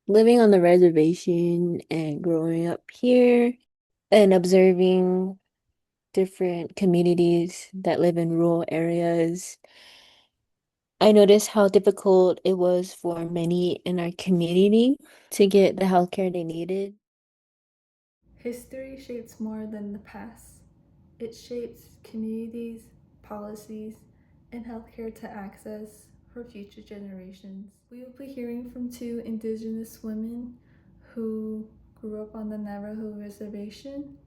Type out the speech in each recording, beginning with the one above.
living on the reservation and growing up here and observing different communities that live in rural areas, I noticed how difficult it was for many in our community to get the healthcare they needed. History shapes more than the past. It shapes communities, policies, and healthcare to access for future generations. We will be hearing from two Indigenous women who grew up on the Navajo Reservation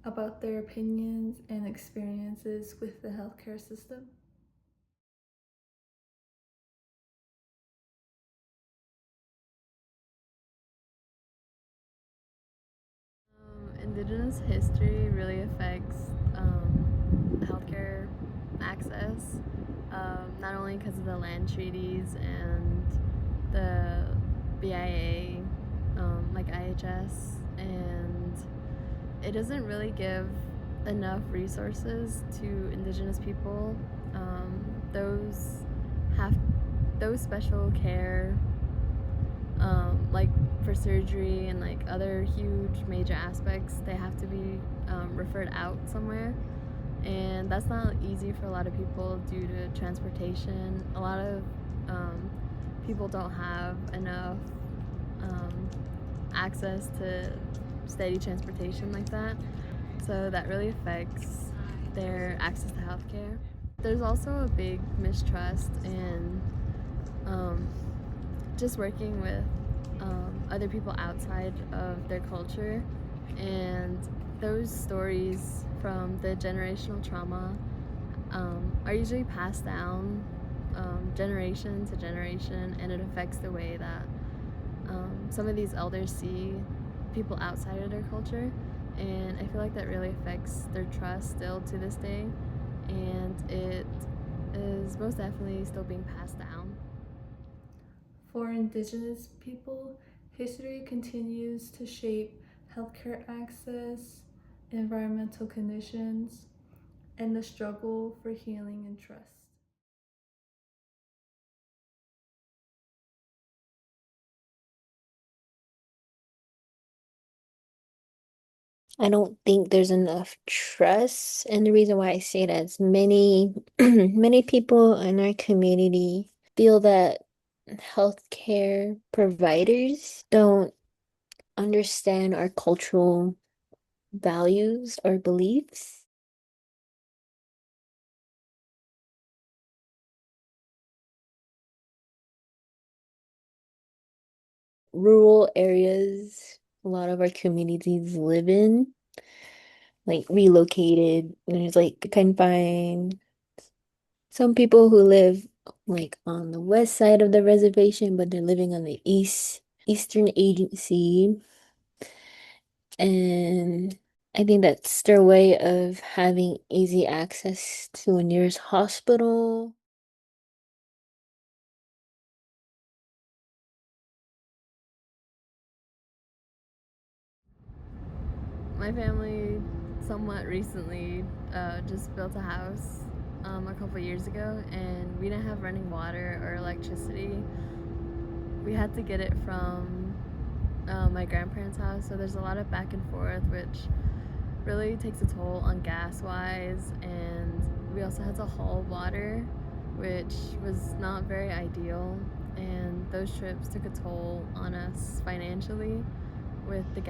about their opinions and experiences with the healthcare system. Indigenous history really affects healthcare access, not only because of the land treaties and the BIA, like IHS, and it doesn't really give enough resources to Indigenous people. Those have those special care like for surgery and like other huge major aspects, they have to be referred out somewhere. And that's not easy for a lot of people due to transportation. A lot of people don't have enough um, access to steady transportation like that. So that really affects their access to healthcare. There's also a big mistrust in um, just working with other people outside of their culture, and those stories from the generational trauma are usually passed down generation to generation, and it affects the way that some of these elders see people outside of their culture. And I feel like that really affects their trust still to this day, and it is most definitely still being passed down. For Indigenous people, history continues to shape healthcare access, environmental conditions, and the struggle for healing and trust. I don't think there's enough trust, and the reason why I say that is many many people in our community feel that healthcare providers don't understand our cultural values or beliefs. Rural areas a lot of our communities live in, like relocated, and there's like confined some people who live like on the west side of the reservation, but they're living on the eastern agency. And I think that's their way of having easy access to a nearest hospital. My family somewhat recently just built a house a couple years ago, and we didn't have running water or electricity. We had to get it from my grandparents' house, so there's a lot of back and forth, which really takes a toll on gas wise. And we also had to haul water, which was not very ideal. And those trips took a toll on us financially with the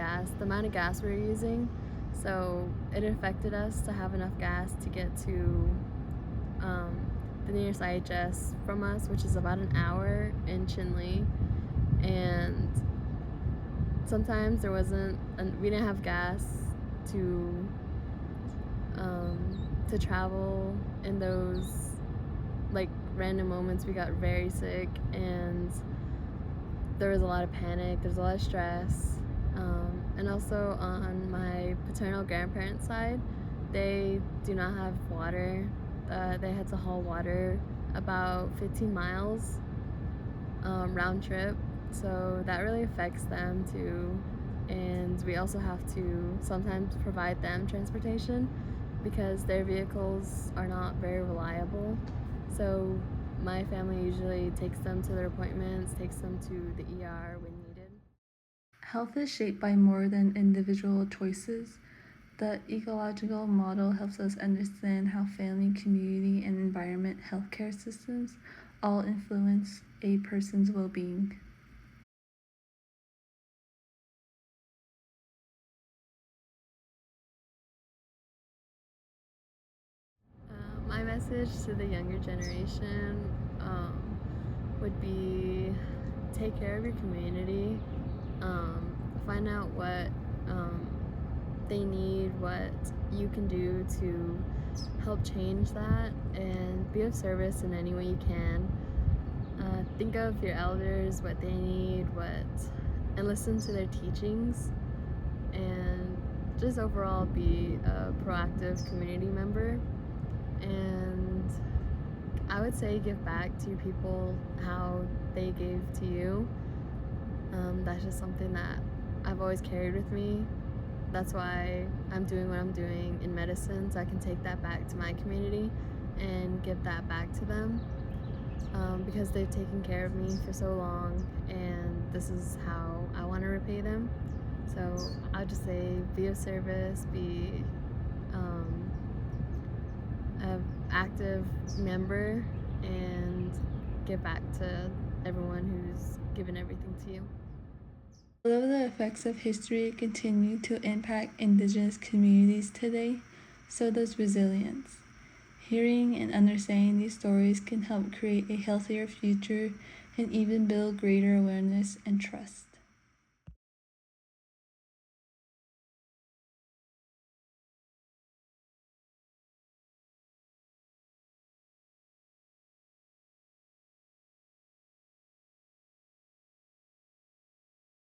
amount of gas we were using. So it affected us to have enough gas to get to um, the nearest IHS from us, which is about an hour in Chinle. And sometimes there wasn't, and we didn't have gas to travel in those like random moments. We got very sick, and there was a lot of panic. There's a lot of stress, and also on my paternal grandparents' side, they do not have water. They had to haul water about 15 miles round trip, so that really affects them too. And we also have to sometimes provide them transportation because their vehicles are not very reliable. So my family usually takes them to their appointments, takes them to the ER when needed. Health is shaped by more than individual choices. The ecological model helps us understand how family, community, and environment healthcare systems all influence a person's well being. My message to the younger generation would be take care of your community, find out what they need, what you can do to help change that, and be of service in any way you can. Think of your elders, what they need, and listen to their teachings, and just overall be a proactive community member. And I would say give back to people how they gave to you. That's just something that I've always carried with me. That's why I'm doing what I'm doing in medicine, so I can take that back to my community and give that back to them, because they've taken care of me for so long, and this is how I want to repay them. So I'll just say be of service, be an active member, and give back to everyone who's given everything to you. Although the effects of history continue to impact Indigenous communities today, so does resilience. Hearing and understanding these stories can help create a healthier future and even build greater awareness and trust.